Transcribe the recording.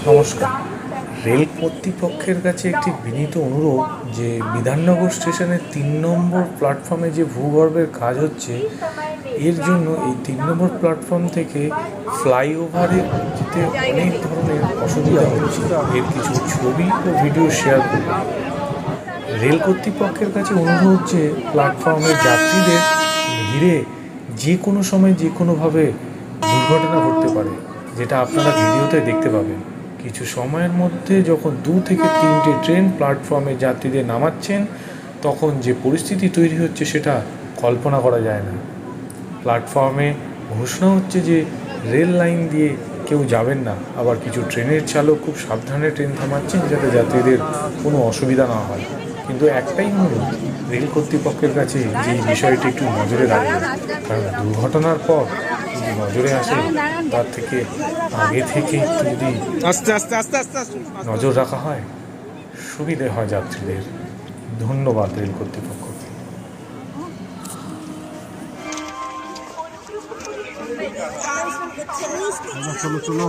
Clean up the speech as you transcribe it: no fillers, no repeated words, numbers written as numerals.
নমস্কার। রেল কর্তৃপক্ষের কাছে একটি বিনীত অনুরোধ যে বিধাননগর স্টেশনের ৩ নম্বর প্ল্যাটফর্মে যে ভূগর্ভের কাজ হচ্ছে, এর জন্য এই ৩ নম্বর প্ল্যাটফর্ম থেকে ফ্লাইওভারে যেতে অনেক ধরনের অসুবিধা হচ্ছে। এর কিছু ছবি ও ভিডিও শেয়ার করব। রেল কর্তৃপক্ষের কাছে অনুরোধ যে প্ল্যাটফর্মের যাত্রীদের ভিড়ে যে কোনো সময় যে কোনোভাবে দুর্ঘটনা ঘটতে পারে, যেটা আপনারা ভিডিওতে দেখতে পাবেন। কিছু সময়ের মধ্যে যখন 2 থেকে 3টে ট্রেন প্ল্যাটফর্মে যাত্রীদের নামাচ্ছেন, তখন যে পরিস্থিতি তৈরি হচ্ছে সেটা কল্পনা করা যায় না। প্ল্যাটফর্মে ঘোষণা হচ্ছে যে রেল লাইন দিয়ে কেউ যাবেন না, আবার কিছু ট্রেনের চালক খুব সাবধানে ট্রেন থামাচ্ছেন যাতে যাত্রীদের কোনো অসুবিধা না হয়। কিন্তু একটাই অনুরোধ রেল কর্তৃপক্ষের কাছে যে এই বিষয়টি একটু নজরে রাখবেন, কারণ দুর্ঘটনার পর যদি নজরে আসে তার থেকে আগে থেকে একটু যদি আস্তে আস্তে আস্তে আস্তে আস্তে নজর রাখা হয়, সুবিধে হয় যাত্রীদের। ধন্যবাদ রেল কর্তৃপক্ষকে। চলো চলো।